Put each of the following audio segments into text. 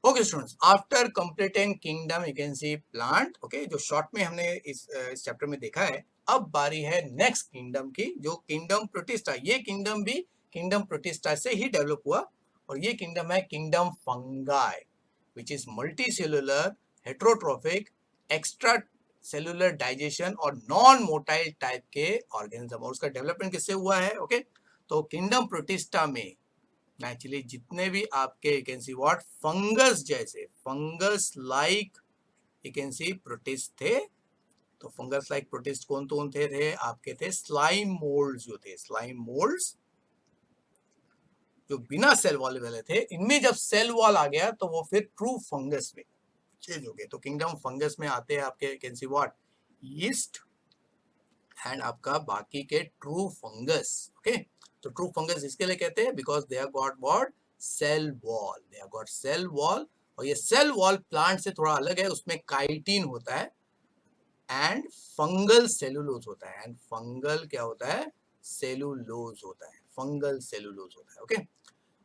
Okay students, after completing kingdom you can C plant. Okay, जो short में हमने इस चैप्टर में देखा है, अब बारी है नेक्स्ट किंगडम की, जो किंगडम प्रोटिस्टा। ये किंगडम भी किंगडम प्रोटिस्टा से ही डेवलप हुआ, और ये किंगडम है kingdom fungi, which is multi cellular, heterotrophic, extra cellular digestion और नॉन मोटाइल टाइप के ऑर्गेनिज्म। और उसका डेवलपमेंट किससे हुआ है? ओके, तो किंगडम प्रोटिस्टा में नेचुरली जितने भी आपके you can see what fungus जैसे fungus like you can see protist थे। तो फंगस लाइक प्रोटिस्ट कौन कौन थे आपके थे स्लाइम मोल्ड्स, जो थे स्लाइम मोल्ड्स, जो बिना सेल वॉल वाले थे। इनमें जब सेल वॉल आ गया तो वो फिर ट्रू फंगस में चेंज हो गए। तो किंगडम फंगस में आते हैं आपके you can see what yeast and आपका बाकी के ट्रू फंगस। ओके, तो ट्रू फंगस इसके लिए कहते हैं because they are got what cell wall, they are got cell wall. और ये सेल वॉल प्लांट से थोड़ा अलग है, उसमें काइटिन होता है एंड फंगल सेलुलोज होता है। एंड फंगल क्या होता है? सेलुलोज होता है, फंगल सेलुलोज होता है। ओके,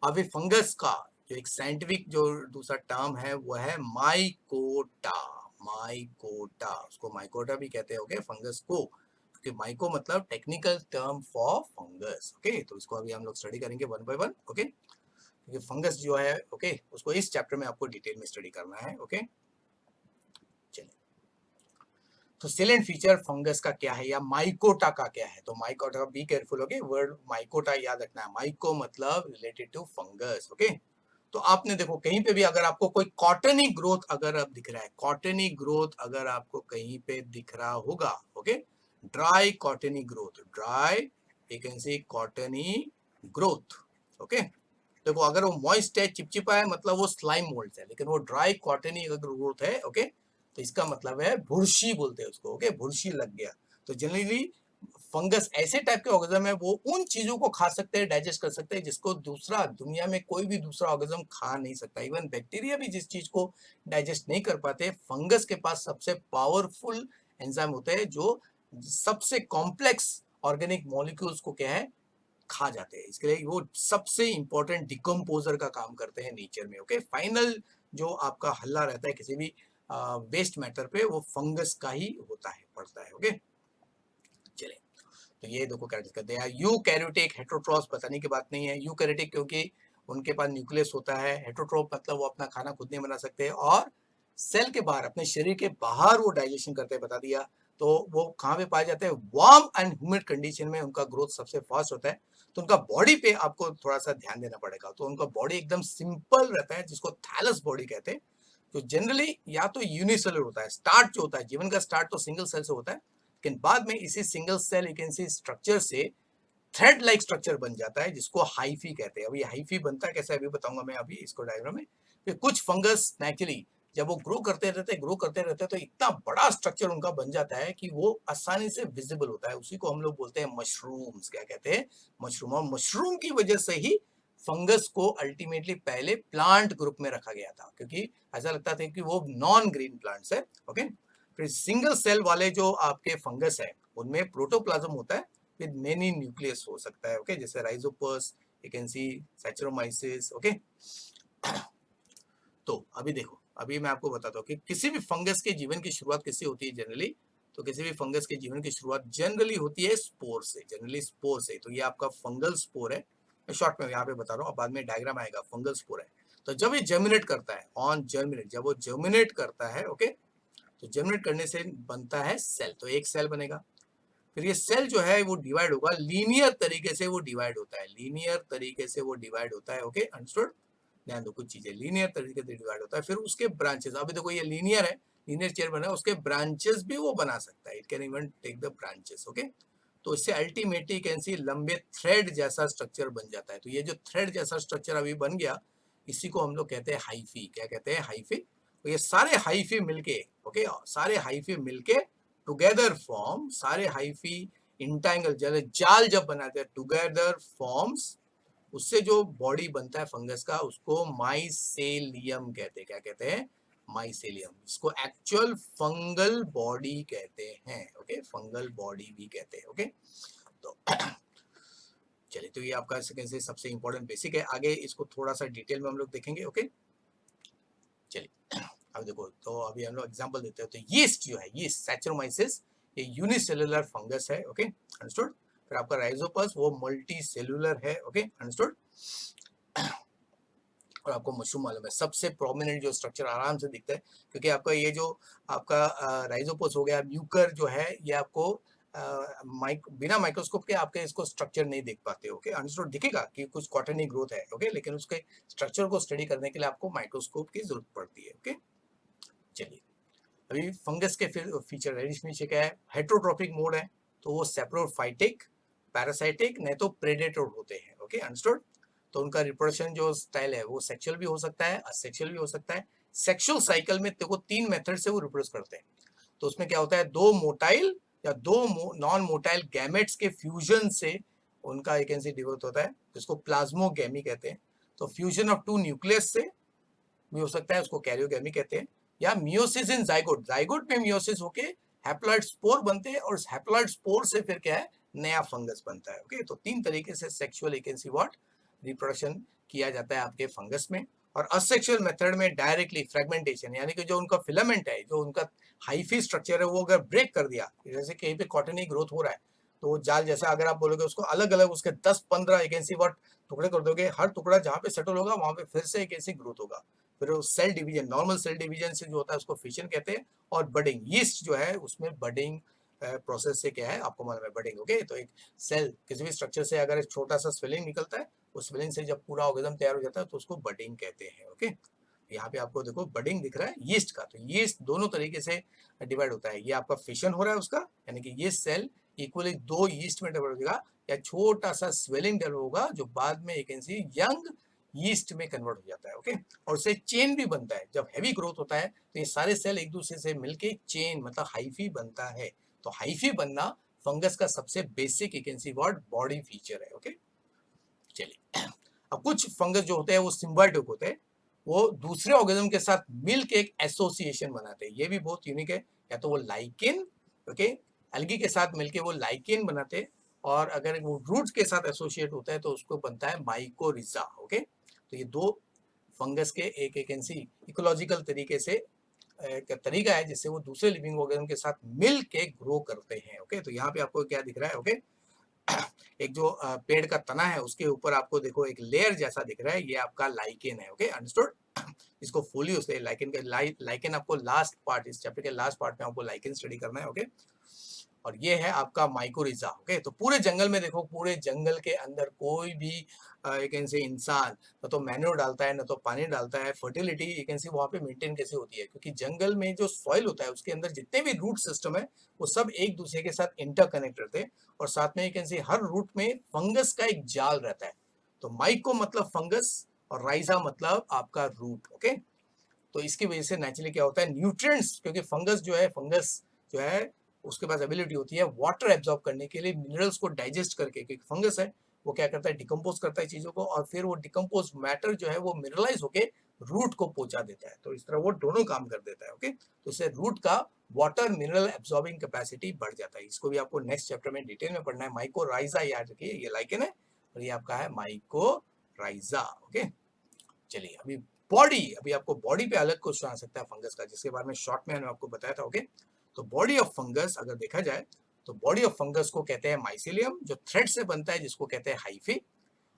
अभी फंगस का जो एक साइंटिफिक जो दूसरा टर्म है वो है माइकोटा। माइकोटा, उसको माइकोटा भी कहते हैं। ओके, फंगस को, क्योंकि माइको मतलब technical term for fungus. Okay, तो इसको अभी हम लोग स्टडी करेंगे वन बाय वन। ओके, क्योंकि फंगस जो है ओके उसको इस चैप्टर में आपको डिटेल में स्टडी करना है। ओके, चलिए, तो सेलेंट फीचर फंगस का क्या है या माइकोटा का क्या है? तो mycota, be careful. Okay, word mycota याद रखना है। माइको मतलब रिलेटेड टू फंगस। ओके, तो आपने देखो कहीं पे भी अगर आपको कोई कॉटनी ग्रोथ अगर अब दिख रहा है, कॉटनी ग्रोथ अगर आपको कहीं पे दिख रहा होगा, okay, dry cottony growth, dry you can C cottony growth. Okay, देखो अगर वो मॉइस्ट है, चिपचिपा है, मतलब वो स्लाइम मोल्ड है। लेकिन वो ड्राई कॉटनी अगर ग्रोथ है, ओके, तो इसका मतलब है भुर्शी बोलते हैं उसको। ओके, भुर्शी लग गया। तो जनरली फंगस ऐसे टाइप के ऑर्गेनिज्म है, वो उन चीजों को खा सकते हैं, डाइजेस्ट कर सकते हैं जिसको दूसरा दुनिया में कोई भी दूसरा ऑर्गेनिज्म खा नहीं सकता। इवन बैक्टीरिया भी जिस चीज को डाइजेस्ट नहीं कर पाते, फंगस के पास सबसे पावरफुल एंजाइम होते हैं जो सबसे कॉम्प्लेक्स ऑर्गेनिक मॉलिक्यूल्स को क्या है खा जाते हैं। इसके लिए वो सबसे इंपॉर्टेंट डिकम्पोजर का काम करते हैं नेचर में। ओके, फाइनल जो आपका हल्ला रहता है किसी भी वेस्ट मैटर पे, वो फंगस का ही होता है, पड़ता है। ओके, चलिए, तो ये देखो कैरेटिक करते हैं। यूकैरियोटिक, हेटेरोट्रॉफ बताने की बात नहीं है। यूकैरियोटिक क्योंकि उनके पास न्यूक्लियस होता है। हेटेरोट्रॉफ मतलब वो अपना खाना खुद नहीं बना सकते, और सेल के बाहर, अपने शरीर के बाहर वो डाइजेशन करते हैं, बता दिया। तो वो कहाँ पे पाए जाते हैं? वार्म एंड ह्यूमिड कंडीशन में उनका ग्रोथ सबसे फास्ट होता है। तो उनका बॉडी पे आपको थोड़ा सा ध्यान देना पड़ेगा। तो उनका बॉडी एकदम सिंपल रहता है, जिसको थैलस बॉडी कहते हैं। तो जनरली या तो यूनिसेलुलर होता है, स्टार्ट जो होता है जीवन का स्टार्ट तो सिंगल सेल से होता है, लेकिन बाद में इसी single cell you can see structure से थ्रेड लाइक स्ट्रक्चर बन जाता है, जिसको हाइफी कहते हैं। अभी हाइफी बनता है कैसे, अभी बताऊंगा मैं अभी इसको डायग्राम में। फिर कुछ फंगस नेचुरली जब वो ग्रो करते रहते तो इतना बड़ा स्ट्रक्चर उनका बन जाता है कि वो आसानी से विजिबल होता है। उसी को हम लोग बोलते हैं मशरूम्स। क्या कहते हैं? मशरूम। और मशरूम की वजह से ही फंगस को अल्टीमेटली पहले प्लांट ग्रुप में रखा गया था, क्योंकि ऐसा लगता था कि वो नॉन ग्रीन प्लांट्स है। ओके, फिर सिंगल सेल वाले जो आपके फंगस है उनमें प्रोटोप्लाज्म होता है विद मेनी न्यूक्लियस हो सकता है। ओके, जैसे rhizopus, you can see saccharomyces. Okay, तो अभी देखो, अभी मैं आपको बताता हूँ कि किसी भी फंगस के जीवन की शुरुआत किससे होती है जनरली। तो किसी भी फंगस के जीवन की शुरुआत जनरली होती है स्पोर से, जनरली स्पोर से। तो ये आपका फंगल स्पोर है, मैं शॉर्ट में यहाँ पे बता रहा हूँ, बाद में डायग्राम आएगा। फंगल स्पोर है। तो जब ये जर्मिनेट करता है, ऑन जर्मिनेट, जब वो जर्मिनेट करता है, ओके, तो जर्मिनेट करने से बनता है सेल। तो एक सेल बनेगा। फिर ये सेल जो है वो डिवाइड होगा, लीनियर तरीके से वो डिवाइड होता है, लीनियर तरीके से वो डिवाइड होता है। Okay, understood. ध्यान दो, कुछ चीजें लीनियर तरीके से डिवाइड होता है। फिर उसके ब्रांचेस, अभी देखो ये लीनियर है, लीनियर चेयर बना है, उसके ब्रांचेस भी वो बना सकता है। It can even take the branches. Okay, तो इससे अल्टीमेटली कैन सी लंबे थ्रेड जैसा स्ट्रक्चर बन जाता है। तो ये जो थ्रेड जैसा स्ट्रक्चर अभी बन गया, इसी को हम लोग कहते हैं हाइफी। क्या कहते हैं? हाइफी। तो ये सारे हाइफी मिलके, ओके, सारे हाइफी मिलके टुगेदर फॉर्म, सारे हाइफी इंटैंगल जाल जब बनाते हैं, टुगेदर फॉर्म्स, उससे जो बॉडी बनता है फंगस का, उसको माइसेलियम कहते हैं। क्या कहते हैं? माइसेलियम। इसको एक्चुअल फंगल बॉडी कहते हैं। ओके, फंगल बॉडी भी कहते हैं। ओके, तो चलिए, तो ये आपका सेकेंड से सबसे इंपॉर्टेंट बेसिक है। आगे इसको थोड़ा सा डिटेल में हम लोग देखेंगे। ओके, अब देखो, तो अभी हम लोग एग्जांपल देते हैं, तो यीस्ट जो है, यीस्ट सैचरोमाइसिस, ये यूनिसेलुलर फंगस है, ओके अंडरस्टूड। फिर आपका राइजोपस वो मल्टी सेलुलर है, ओके अंडरस्टूड। और आपको मशरूम मालूम है सबसे प्रोमिनेंट जो स्ट्रक्चर आराम से दिखता है, क्योंकि आपका ये जो आपका राइजोपस हो गया, म्यूकर जो है, ये आपको बिना माइक्रोस्कोप के आपके इसको स्ट्रक्चर नहीं देख पाते, ओके अंडरस्टूड। दिखेगा कि कुछ कॉटनी ग्रोथ है, ओके, लेकिन उसके स्ट्रक्चर को स्टडी करने के लिए आपको माइक्रोस्कोप की जरूरत पड़ती है, ओके। चलिए, अभी फंगस के फिर फीचर है, इसमें क्या है, हेट्रोट्रॉपिक मोड है, तो वो सेप्रोफाइटिक, पैरासाइटिक, नहीं तो प्रेडेटर होते हैं, ओके अंडरस्टूड। तो उनका रिप्रोडक्शन जो स्टाइल है वो सेक्सुअल भी हो सकता है, असेक्सुअल भी हो सकता है। सेक्सुअल साइकिल में देखो 3 मेथड से वो रिप्रोड्यूस करते हैं। तो उसमें क्या होता है, 2 मोटाइल या 2 नॉन मोटाइल गैमेट्स के फ्यूजन से उनका एक डेवलप होता है, जिसको प्लाज्मोगैमी कहते हैं। तो फ्यूजन ऑफ 2 न्यूक्लियस से भी हो सकता है, उसको कैरियोगैमी कहते हैं। या मियोसिस इन जाइगोट, जाइगोट में मियोसिस होके हैप्लॉइड स्पोर बनते हैं, और उस हैप्लॉइड स्पोर से फिर क्या है, नया फंगस बनता है, ओके। तो 3 तरीके से सेक्सुअल व्हाट रिप्रोडक्शन किया जाता है आपके फंगस में। और असेक्सुअल मेथड में डायरेक्टली फ्रेगमेंटेशन, यानी कि जो उनका फिलामेंट है, जो उनका हाइफी स्ट्रक्चर है, वो अगर ब्रेक कर दिया, जैसे कहीं पे कॉटनी ग्रोथ हो रहा है, तो वो जाल जैसा अगर आप बोलोगे उसको अलग अलग उसके 10-15 एक ऐसी व्हाट टुकड़े कर दोगे, हर टुकड़ा जहाँ पे सेटल होगा वहां पे फिर से एक ऐसी ग्रोथ होगा। फिर cell division, normal cell division से जो होता है उसको फिशन कहते हैं। और बडिंग, यीस्ट जो है उसमें बडिंग प्रोसेस से क्या है आपको मालूम है, बडिंग, ओके। तो एक सेल किसी भी स्ट्रक्चर से अगर एक छोटा सा स्वेलिंग निकलता है, उस स्वेलिंग से जब पूरा ऑर्गेनिज्म तैयार हो जाता है तो उसको बडिंग कहते हैं, ओके। यहाँ पे आपको देखो बडिंग दिख रहा है यीस्ट का, तो यीस्ट दोनों तरीके से डिवाइड होता है। ये आपका फिशन हो रहा है उसका, यानी कि ये सेल इक्वली 2 यीस्ट में डिवाइड होगा, या छोटा सा स्वेलिंग डेवलप होगा जो बाद में एक यंग यीस्ट में कन्वर्ट हो जाता है, ओके। और उससे चेन भी बनता है, जब हैवी ग्रोथ होता है तो ये सारे सेल एक दूसरे से मिलके चेन मतलब हाइफी बनता है। तो हाइफी बनना फंगस का सबसे बेसिक वर्ड बॉडी फीचर है, ओके। चलिए, अब कुछ फंगस जो होते हैं वो सिम्बायोटिक होते हैं, वो दूसरे ऑर्गेनिज्म के साथ मिलके एक एसोसिएशन बनाते हैं, ये भी बहुत यूनिक है। या तो वो लाइकेन, ओके, एल्गी के साथ मिलके वो लाइकेन बनाते हैं, और अगर वो रूट्स के साथ एसोसिएट होता है तो उसको बनता है माइकोरिजा, ओके। तो ये 2 फंगस के एक इकोलॉजिकल तरीके से एक तरीका है जिससे वो दूसरे लिविंग ऑर्गेनिज्म के साथ मिल के ग्रो करते हैं, ओके। तो यहाँ पे आपको क्या दिख रहा है, ओके, एक जो पेड़ का तना है उसके ऊपर आपको देखो एक लेयर जैसा दिख रहा है, ये आपका लाइकेन है, ओके अंडरस्टूड। इसको फोलियो से लाइकेन का लाइकेन आपको लास्ट पार्ट, इस चैप्टर के लास्ट पार्ट में आपको लाइकेन स्टडी करना है, ओके। और ये है आपका माइकोरिजा, ओके। तो पूरे जंगल में देखो, पूरे जंगल के अंदर कोई भी एक इंसान न तो मैन्योर डालता है, न तो पानी डालता है, फर्टिलिटी एक वहाँ पे मेंटेन कैसे होती है, क्योंकि जंगल में जो सॉइल होता है उसके अंदर जितने भी रूट सिस्टम है वो सब एक दूसरे के साथ इंटरकनेक्ट रहते हैं, और साथ में हर रूट में फंगस का एक जाल रहता है। तो माइको मतलब फंगस, और राइजा मतलब आपका रूट, ओके। तो इसकी वजह से नेचुरली क्या होता है, न्यूट्रिएंट्स, क्योंकि फंगस जो है उसके पास एबिलिटी होती है वाटर एब्जॉर्ब करने के लिए, मिनरल्स को डाइजेस्ट करके, क्योंकि फंगस है वो क्या करता है, डिकम्पोज करता है चीजों को, और फिर वो डिकम्पोज मैटर जो है वो मिनरलाइज होके रूट को पहुंचा देता है। तो इस तरह वो दोनों काम कर देता है, ओके। तो इससे रूट का वाटर मिनरल एब्जॉर्बिंग कैपेसिटी बढ़ जाता है। इसको भी आपको नेक्स्ट चैप्टर में डिटेल में पढ़ना है। माइकोराइजा याद रखिए, ये लाइकेन है और ये आपका है माइकोराइजा, ओके। चलिए, अभी आपको बॉडी पे अलग क्वेश्चन आ सकता है फंगस का, जिसके बारे में शॉर्ट में मैंने आपको बताया था, ओके। तो बॉडी ऑफ फंगस अगर देखा जाए तो बॉडी ऑफ फंगस को कहते हैं माइसिलियम, जो थ्रेड से बनता है जिसको कहते हैं हाइफी।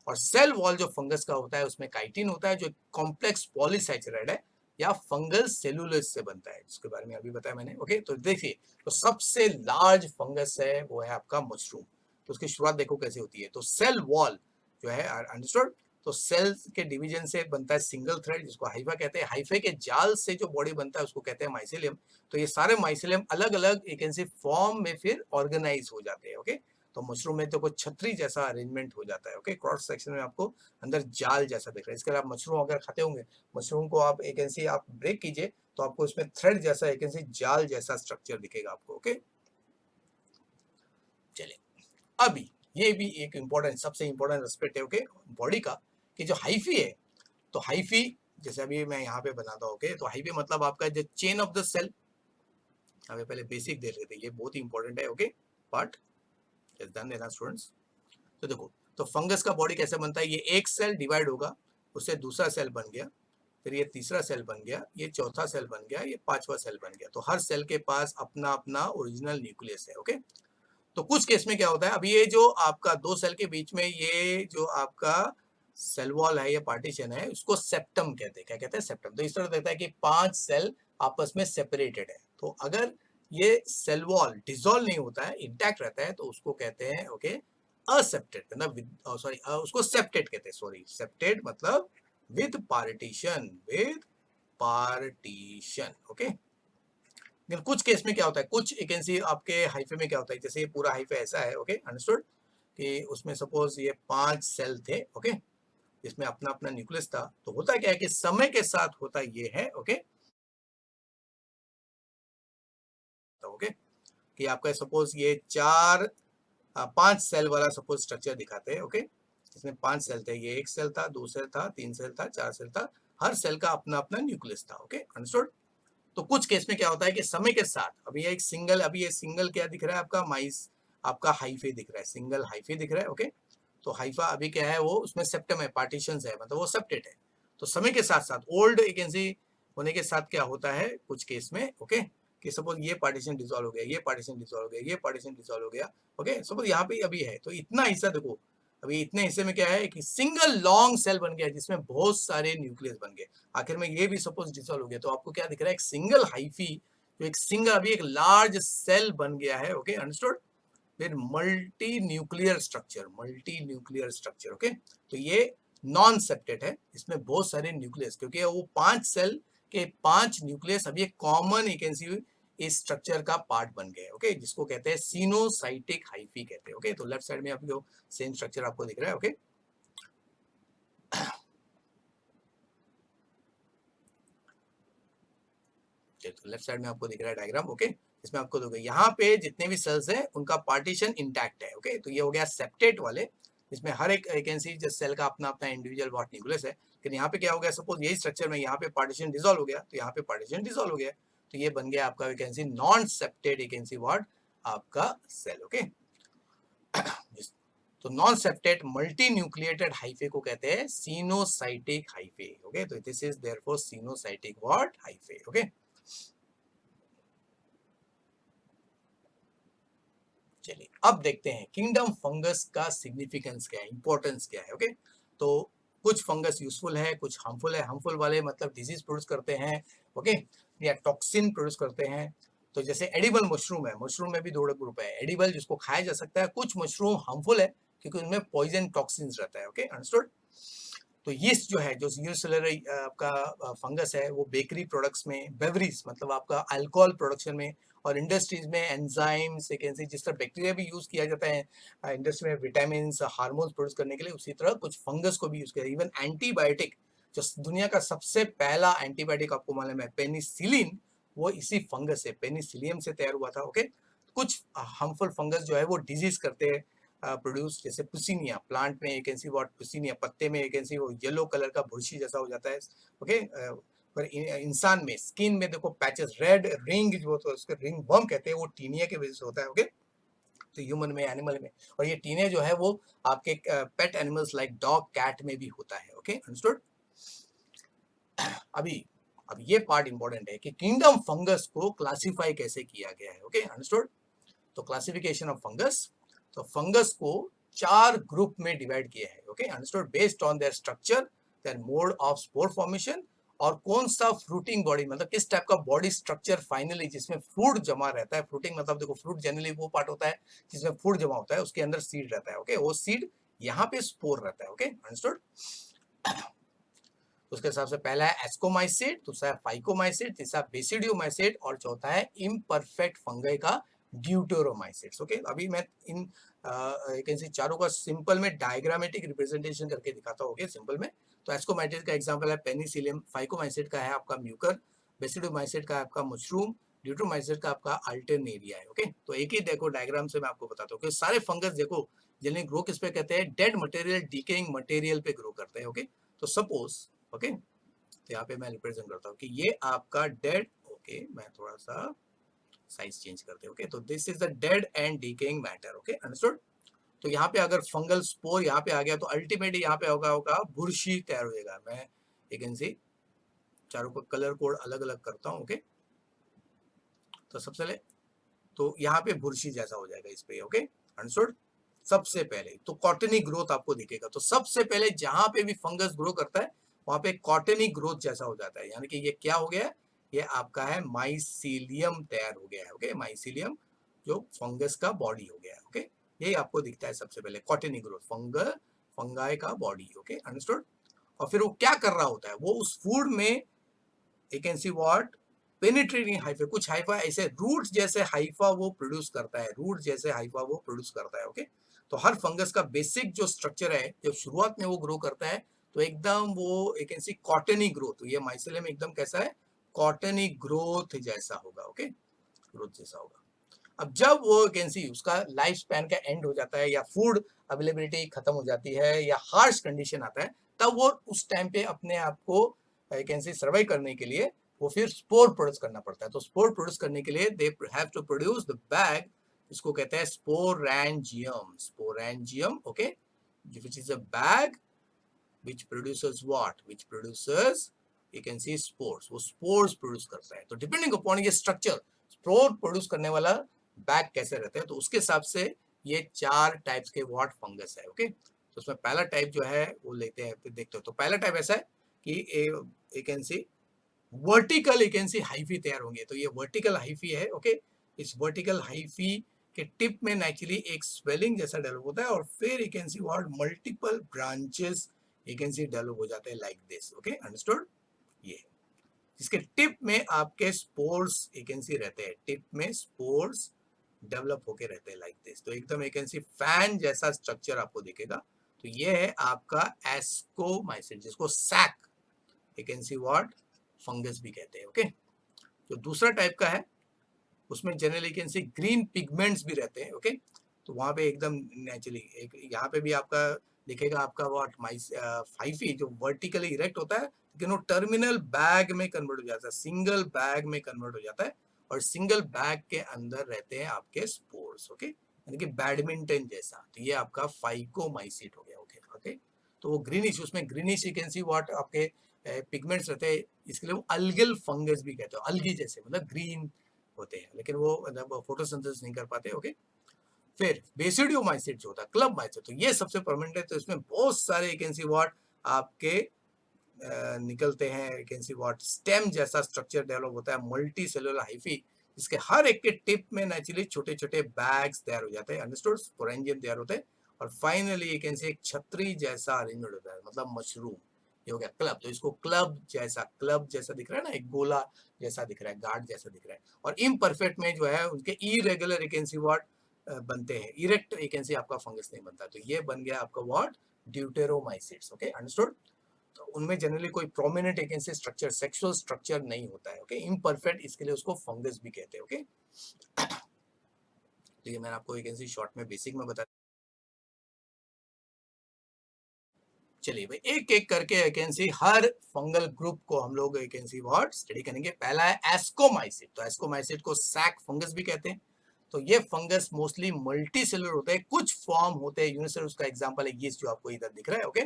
और सेल वॉल जो फंगस का होता है उसमें काइटिन होता है, जो कॉम्प्लेक्स पॉलीसैचराइड है, या फंगल सेलुलोज से बनता है, जिसके बारे में अभी बताया मैंने, ओके। तो देखिए, तो सबसे लार्ज फंगस है वो है आपका मशरूम। तो उसकी शुरुआत देखो कैसे होती है। तो सेल वॉल जो है, अंडरस्टूड, तो सेल के डिवीजन से बनता है सिंगल थ्रेड, जिसको हाइफा कहते हैं। हाइफे के जाल से जो बॉडी बनता है उसको कहते हैं माइसिलियम। तो ये सारे माइसिलियम अलग अलग एक फॉर्म में फिर ऑर्गेनाइज हो जाते हैं, ओके। तो मशरूम में तो कुछ छतरी जैसा अरेंजमेंट हो जाता है, ओके। क्रॉस सेक्शन में आपको अंदर जाल जैसा दिख रहा है। इसके अलावा मशरूम अगर खाते होंगे, मशरूम को आप एक आप ब्रेक कीजिए तो आपको इसमें थ्रेड जैसा एक जाल जैसा स्ट्रक्चर दिखेगा आपको, ओके। चलिए, अभी ये भी एक इंपॉर्टेंट, सबसे इंपॉर्टेंट एस्पेक्ट है, ओके, बॉडी का, कि जो हाइफी है, तो हाइफी जैसे अभी मैं यहाँ पे बनाता हूँ, ओके। तो हाइफी मतलब आपका जो चेन ऑफ द सेल, हमें पहले बेसिक दे लेते हैं, ये बहुत ही इंपॉर्टेंट है, ओके। बट ध्यान देना स्टूडेंट्स। तो देखो, तो फंगस का बॉडी कैसे बनता है, ये एक सेल डिवाइड होगा, उससे दूसरा सेल बन गया, फिर ये तीसरा सेल बन गया, ये चौथा सेल बन गया, ये पांचवा सेल बन गया। तो हर सेल के पास अपना अपना ओरिजिनल न्यूक्लियस है। ओके, तो कुछ केस में क्या होता है, अभी ये जो आपका दो सेल के बीच में ये जो आपका सेल वॉल है या पार्टीशन है, उसको सेप्टम कहते हैं। क्या कहते हैं? सेप्टम। तो इस तरह देखता है कि 5 सेल आपस में सेपरेटेड है। तो अगर ये सेल वॉल डिसॉल्व नहीं होता है, इंटैक्ट रहता है, तो उसको कहते हैं ओके असेप्टेड, मतलब सॉरी उसको सेप्टेड कहते हैं। सॉरी, सेप्टेड मतलब with partition, with partition. Okay, लेकिन कुछ केस में क्या होता है, कुछ यू कैन सी आपके हाइफे में क्या होता है, जैसे ये पूरा हाइफे ऐसा है। ओके, अंडरस्टूड, कि उसमें सपोज ये 5 सेल थे। ओके, जिसमें अपना अपना न्यूक्लियस था। तो होता क्या है कि समय के साथ होता ये है ओके ओके कि आपका सपोज ये 5 सेल वाला सपोज स्ट्रक्चर दिखाते हैं। ओके, इसमें 5 सेल थे, ये एक सेल था, 2 सेल था, 3 सेल था, 4 सेल था, हर सेल का अपना अपना न्यूक्लियस था। Okay, understood. तो कुछ केस में क्या होता है कि समय के साथ अभी ये एक सिंगल, अभी ये सिंगल क्या दिख रहा है आपका माइस, आपका हाइफे दिख रहा है, सिंगल हाइफे दिख रहा है। ओके, तो हाइफा अभी क्या है, वो उसमें सेप्टम है, पार्टीशन है, मतलब वो सेप्टेड है। तो समय के साथ साथ ओल्ड एकेंसी होने के साथ क्या होता है कुछ केस में ओके कि सपोज ये पार्टीशन डिसॉल्व हो गया, ये पार्टीशन डिसॉल्व हो गया, ये पार्टीशन डिसॉल्व हो गया। ओके, सपोज यहाँ पे अभी है, तो इतना हिस्सा देखो, अभी इतने हिस्से में क्या है कि सिंगल लॉन्ग सेल बन गया जिसमें बहुत सारे न्यूक्लियस बन गए। आखिर में ये भी सपोज डिसॉल्व हो गया, तो आपको क्या दिख रहा है, एक सिंगल हाइफी, जो एक सिंगल अभी एक लार्ज सेल बन गया है। Okay, understood. फिर multi nuclear structure, multi nuclear structure. Okay, तो ये नॉन सेप्टेड है, इसमें बहुत सारे न्यूक्लियस, क्योंकि वो 5 सेल के 5 न्यूक्लियस अभी एक कॉमन यू कैन सी इस स्ट्रक्चर का पार्ट बन गए। ओके, जिसको कहते हैं सिनोसाइटिक हाइफी कहते हैं। ओके, तो लेफ्ट साइड में आपको सेम स्ट्रक्चर आपको दिख रहा है। ओके, तो लेफ्ट साइड में आपको दिख रहा है डायग्राम। ओके, इसमें आपको देखो यहाँ पे जितने भी सेल्स हैं उनका पार्टीशन इंटैक्ट है। ओके, तो ये हो गया सेप्टेट वाले, जिसमें हर एक वैकेंसी जिस सेल का अपना अपना इंडिविजुअल वॉट न्यूक्लियस है। लेकिन यहाँ पे क्या हो गया, सपोज यही स्ट्रक्चर में यहाँ पे पार्टीशन डिसॉल्व हो गया, तो यहाँ पे पार्टीशन डिसॉल्व हो गया, तो ये बन गया आपका vacancy non septate vacancy what आपका सेल। ओके, तो non septate multi nucleated hyphae को कहते हैं सिनोसाइटिक हाइफे। ओके, तो this is therefore coenocytic what hyphae. Okay, चलिए अब देखते हैं किंगडम फंगस का सिग्निफिकेंस क्या है, इंपॉर्टेंस क्या है। ओके, तो कुछ फंगस यूजफुल है, कुछ हार्मफुल है। हार्मफुल वाले मतलब डिजीज प्रोड्यूस करते हैं ओके, या टॉक्सिन प्रोड्यूस करते हैं। तो जैसे एडिबल मशरूम है, मशरूम में भी दो ग्रुप है, एडिबल जिसको खाया जा सकता है, कुछ मशरूम हार्मफुल है क्योंकि उनमें पॉइजन टॉक्सिन्स रहता है। Okay, understood. तो यीस्ट जो है, जो यूनिसेलुलर आपका फंगस है, वो बेकरी प्रोडक्ट्स में, बेवरीज मतलब आपका अल्कोहल प्रोडक्शन में, और इंडस्ट्रीज में एंजाइम्स जिस तरह बैक्टीरिया भी यूज किया जाता है इंडस्ट्री में विटामिन हार्मोन्स प्रोड्यूस करने के लिए, उसी तरह कुछ फंगस को भी यूज किया। इवन एंटीबायोटिक, जो दुनिया का सबसे पहला एंटीबायोटिक आपको मालूम है पेनिसिलिन, वो इसी फंगस से, पेनिसिलियम से तैयार हुआ था। ओके, कुछ हार्मफुल फंगस जो है वो डिजीज करते हैं प्रोड्यूस, जैसे पुसीनिया, प्लांट में एक ऐसी वॉट पुसीनिया, पत्ते में एक ऐसी वो येलो कलर का भूसी जैसा हो जाता है। ओके, पर इंसान में स्किन में देखो पैचेस, रेड रिंग जो होता है उसके रिंग वर्म कहते हैं, वो टीनिया की वजह से होता है। ओके, तो ह्यूमन में, एनिमल में, और ये टीने जो है वो आपके pet animals like dog cat में भी होता है। Okay, understood. अभी अब ये पार्ट इंपॉर्टेंट है कि किंगडम फंगस को क्लासिफाई कैसे किया गया है। Okay, understood. तो क्लासिफिकेशन ऑफ फंगस, तो फंगस को 4 ग्रुप में डिवाइड किया है। Okay, understood, based on their structure, their mode of spore formation, और कौन सा फ्रूटिंग बॉडी, मतलब किस टाइप का बॉडी स्ट्रक्चर फाइनली जिसमें फ्रूट जमा रहता है। फ्रूटिंग मतलब देखो, फ्रूट जनरली वो पार्ट होता है जिसमें फ्रूट जमा होता है, उसके अंदर सीड रहता है। ओके, वो सीड यहाँ पे स्पोर रहता है। Okay, understood. उसके हिसाब से पहला है एस्कोमाइसिड, दूसरा है फाइकोमाइसिड, तीसरा बेसिडियोमाइसिड, और चौथा है इम्परफेक्ट फंगई का ड्यूटेरोमाइसिड्स। ओके, अभी मैं इन चारों का सिंपल में डायग्रामेटिक रिप्रेजेंटेशन करके दिखाता हूँ। सिंपल में, तो एस्कोमाइसिड का एग्जांपल है पेनिसिलियम, फाइकोमाइसिड का है आपका म्यूकर, बेसिडियोमाइसिड का आपका मशरूम, ड्यूटेरोमाइसिड का आपका अल्टरनेरिया है। ओके, तो एक ही देखो डायग्राम से मैं आपको बताता हूँ कि सारे फंगस देखो जनरली ग्रो किस पे कहते हैं, डेड मटेरियल, डिकेइंग मटेरियल पे ग्रो करते हैं। ओके, तो सपोज ओके, तो यहाँ पे मैं रिप्रेजेंट करता हूँ कि ये आपका डेड, ओके मैं थोड़ा सा साइज चेंज करते हैं। ओके, तो this is the dead and decaying matter. Okay, understood. तो यहाँ पे अगर फंगल स्पोर यहाँ पे आ गया तो अल्टीमेटली यहाँ पे होगा होगा बुरशी तैयार हो जाएगा। मैं यू कैन सी चारों का कलर कोड अलग अलग करता हूँ। ओके, तो सबसे पहले तो यहाँ पे बुरशी जैसा हो जाएगा इस पे। Okay, understood. सबसे पहले तो कॉटनी ग्रोथ आपको दिखेगा। तो सबसे पहले जहां पे भी फंगस ग्रो करता है वहां पे कॉटनी ग्रोथ जैसा हो जाता है, यानी कि ये क्या हो गया, ये आपका है माइसीलियम तैयार हो गया है। ओके, माइसीलियम जो फंगस का बॉडी हो गया है। ओके, यही आपको दिखता है सबसे पहले, कॉटनी ग्रोथ, फंगाई का बॉडी। Okay, understood. और फिर वो क्या कर रहा होता है, वो उस फूड में you can see what, penetrating Haifa, कुछ हाइफा ऐसे रूट जैसे हाइफा वो प्रोड्यूस करता है, रूट जैसे हाइफा वो प्रोड्यूस करता है। ओके, तो हर फंगस का बेसिक जो स्ट्रक्चर है जब शुरुआत में वो ग्रो करता है तो एकदम वो you can C cottony growth, ये माइसेलियम एकदम कैसा है, कॉटनी ग्रोथ जैसा होगा। ओके, ग्रोथ जैसा होगा। अब जब वो कैन सी उसका लाइफ स्पैन का एंड हो जाता है या फूड अवेलेबिलिटी खत्म हो जाती है या हार्श कंडीशन आता है, तब वो उस टाइम पे अपने आप को कैन सी सर्वाइव करने के लिए वो फिर स्पोर प्रोड्यूस करना पड़ता है। तो स्पोर प्रोड्यूस करने के लिए they have to produce the bag, इसको कहते हैं sporangium, sporangium. Okay, which is a bag which produces what, which produces you can see spores, वो spores produce करता है। तो डिपेंडिंग अपॉन ये स्ट्रक्चर, स्पोर प्रोड्यूस करने वाला बैग कैसे रहता है, तो उसके हिसाब से ये 4 टाइप्स के व्हाट फंगस है। ओके, तो उसमें पहला टाइप जो है वो लेते हैं, फिर देखते हो। तो पहला टाइप ऐसा है कि you can C vertical, you can C hyphae तैयार होंगे। तो ये वर्टिकल हाइफी है। ओके, इस वर्टिकल हाइफी के टिप में नेचुरली एक स्वेलिंग जैसा डेवलप होता है और फिर you can see what multiple branches you can C develop हो जाते हैं लाइक दिस। Okay, understood. ये जिसके टिप में आपके स्पोर्स यू कैन सी रहते हैं, टिप में स्पोर्स डेवलप होके रहते हैं लाइक दिस। तो एकदम यू कैन सी फैन जैसा स्ट्रक्चर आपको दिखेगा। तो ये है आपका एस्कोमाइसिन, जिसको sac you can see what fungus भी कहते हैं। ओके, जो दूसरा टाइप का है उसमें generally can see green pigments भी रहते हैं। ओके, तो वहां पे एकदम नेचुरली एक यहाँ पे भी आपका दिखेगा आपका व्हाट माइस फाइफी जो वर्टिकली इरेक्ट होता है, लेकिन वो टर्मिनल बैग में कन्वर्ट हो जाता है, सिंगल बैग में कन्वर्ट हो जाता है और सिंगल बैग के अंदर रहते हैं आपके स्पोर्स। ओके, यानी कि बैडमिंटन जैसा। तो ये आपका फाइकोमाइसिट हो गया। ओके, ओके, तो वो ग्रीनिश, उसमें greenish you can see what आपके पिगमेंट्स रहते हैं, इसके लिए वो अल्गल फंगस भी कहते हैं, अलगी जैसे, मतलब ग्रीन होते हैं, लेकिन वो मतलब फोटोसिंथेसिस नहीं कर पाते। ओके, फिर बेसिडियोमाइसिट जो होता है, क्लब माइसिट, तो ये सबसे परमानेंट है। तो इसमें बहुत सारे यू कैन सी व्हाट आपके निकलते हैं, you can see what stem जैसा स्ट्रक्चर डेवलप होता है, मल्टी सेलुलर हाइफी, जिसके हर एक के टिप में नेचुरली छोटे छोटे बैग्स तैयार हो जाते हैं, अंडरस्टूड, स्पोरेंजियम तैयार होते हैं और फाइनली यू कैन सी एक छतरी जैसा अरेंजमेंट होता है, मतलब मशरूम। ये हो गया क्लब। तो इसको क्लब जैसा दिख रहा है ना, एक गोला जैसा दिख रहा है, गार्ड जैसा दिख रहा है। और इम्परफेक्ट में जो है उनके irregular you can see what बनते हैं, इरेक्ट यू कैन सी आपका फंगस नहीं बनता। तो ये बन गया आपका व्हाट ड्यूटेरोमाइसिट्स। Okay, understood. तो उनमें जनरली कोई prominent you can say structure, sexual structure नहीं होता है। ओके, इम्परफेक्ट, इसके लिए उसको फंगस भी कहते हैं। ओके, तो ये मैंने आपको यू कैन सी शॉर्ट में बेसिक में बता। चलिए भाई एक एक करके you can C her fungal group को हम लोग you can see what study करेंगे। पहला है एस्कोमाइसिट। तो एस्कोमाइसिट को सैक फंगस भी कहते हैं। तो ये फंगस मोस्टली मल्टी सेलुलर होते हैं, कुछ फॉर्म होते हैं यूनिसेलुलर, उसका एग्जांपल है ये जो आपको इधर दिख रहा है। ओके,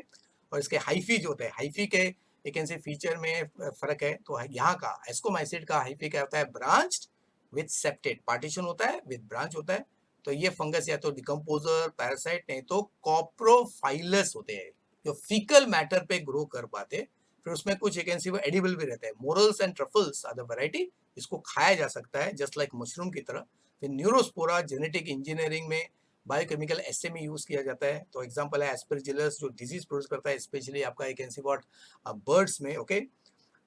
और इसके हाइफी जो होते हैं, हाइफी के यू कैन सी फीचर में फर्क है। तो यहाँ का एस्कोमाइसिट का हाइफी क्या होता है, ब्रांच्ड विद सेप्टेड, पार्टीशन होता है विद ब्रांच होता है। तो ये फंगस या तो डिकम्पोजर, पैरासाइट, नहीं तो कॉप्रोफाइलस होते हैं जो फीकल मैटर पे ग्रो कर पाते। फिर उसमें कुछ एक वो एडिबल भी रहते हैं, morels and truffles are the variety, इसको खाया जा सकता है जस्ट लाइक मशरूम की तरह। फिर न्यूरोस्पोरा जेनेटिक इंजीनियरिंग में बायोकेमिकल एसएमई यूज किया जाता है। तो एग्जांपल है एस्परजिलस जो डिजीज प्रोड्यूस करता है, स्पेशली आपका एक व्हाट बर्ड्स में। ओके,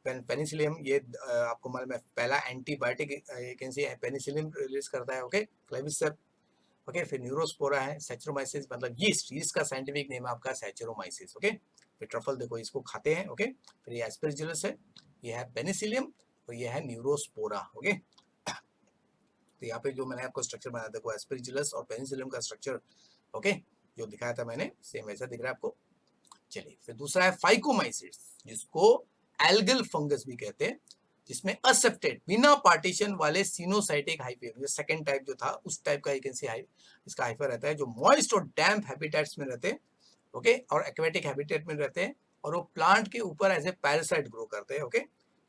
पेनिसिलियम, ये आपको मालूम है पहला एंटीबायोटिक पेनिसिलियम रिलीज करता है। ओके, क्लेविसेप। ओके, फिर न्यूरोस्पोरा है, सैचरोमाइसिस मतलब यीस्ट, यीस्ट का साइंटिफिक नेम है आपका सैचरोमाइसिस। ओके, फिर ट्रफल देखो इसको खाते हैं। ओके, फिर ये एस्परजिलस है, ये है पेनिसिलियम और ये है न्यूरोस्पोरा। ओके, तो यहाँ पे जो मैंने आपको स्ट्रक्चर बनाया देखो, एस्परजिलस और पेनिसिलियम का स्ट्रक्चर। ओके, जो दिखाया था मैंने सेम वैसा दिख रहा है आपको। चलिए, फिर दूसरा है फाइकोमाइसिस, जिसको एल्गल फंगस भी कहते हैं, जिसमें असेप्टेड बिना पार्टीशन वाले सिनोसाइटिक हाइफे, जो सेकंड टाइप जो था उस टाइप का इसका हाइफा रहता है, जो मॉइस्ट और डैम्प हैबिटेट्स में रहते हैं। ओके, और एक्वेटिक हैबिटेट में रहते हैं और वो प्लांट के ऊपर एज ए पैरासाइट ग्रो करते हैं। ओके,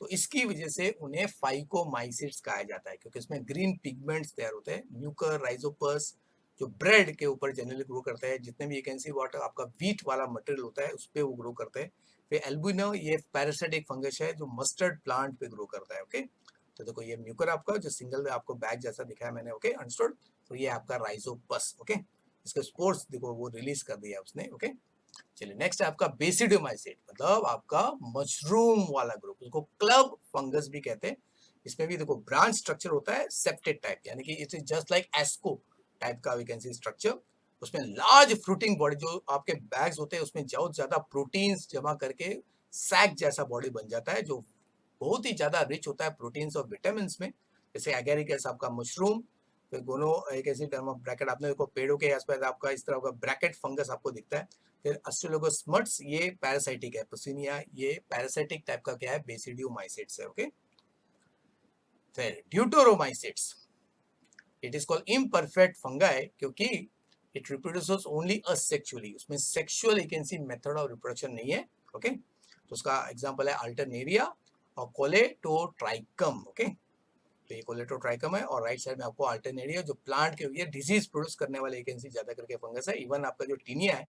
तो इसकी वजह से उन्हें फाइकोमाइसिट्स कहा जाता है, क्योंकि इसमें ग्रीन पिगमेंट्स तैयार होते हैं। म्यूकर राइजोपस जो ब्रेड के ऊपर जनरली ग्रो करता है, जितने भी वैकेंसी वाटर आपका व्हीट वाला मटेरियल होता है उस पर वो ग्रो करते हैं। फिर एल्बिनो ये पैरासिटिक फंगस है जो मस्टर्ड प्लांट पे ग्रो करता है। ओके, तो देखो ये म्यूकर आपका जो सिंगल आपको बैग जैसा दिखाया मैंने। Okay, understood. तो ये आपका राइजोपस। ओके, इसके स्पोर्स देखो वो रिलीज कर दिया उसने। ओके, चलिए नेक्स्ट है आपका बेसिडोमाइसेट, मतलब आपका मशरूम वाला ग्रुप, इसको क्लब फंगस भी कहते हैं। इसमें भी देखो ब्रांच स्ट्रक्चर होता है सेप्टेड टाइप, यानी कि it is just like asco type का वी कैन सी स्ट्रक्चर। उसमें लार्ज फ्रूटिंग बॉडी, जो आपके बैग्स होते हैं उसमें बहुत ज्यादा प्रोटीन्स जमा करके सैक जैसा बॉडी बन जाता है, जो बहुत ही ज्यादा रिच होता है प्रोटीन्स और विटामिन में। जैसे एगेरिकस आपका मशरूम, फिर गोनो एक ऐसी टर्म ऑफ ब्रैकेट आपने देखो पेड़ों के आसपास आपका इस तरह का ब्रैकेट फंगस आपको दिखता है। फिर अस्ट्रोलोगोस्मट्स ये पैरासाइटिक है, पुसिनिया ये पैरासाइटिक टाइप का क्या है, बेसिडियोमाइसिट्स है। ओके, फिर deuteromycetes, it is called imperfect fungi क्योंकि इट रिप्रोड्यूसेस ओनली असेक्सुअली, उसमें सेक्सुअल एकेंसी मेथड ऑफ रिप्रोडक्शन नहीं है। ओके, तो उसका एग्जांपल है अल्टरनेरिया और कोलेटोट्राइकम। ओके, तो ये कोलेटोट्राइकम है, और राइट साइड में आपको अल्टरनेरिया जो प्लांट के लिए डिजीज प्रोड्यूस करने वाले एकेंसी ज्यादा करके फंगस है। इवन आपका जो टीनिया है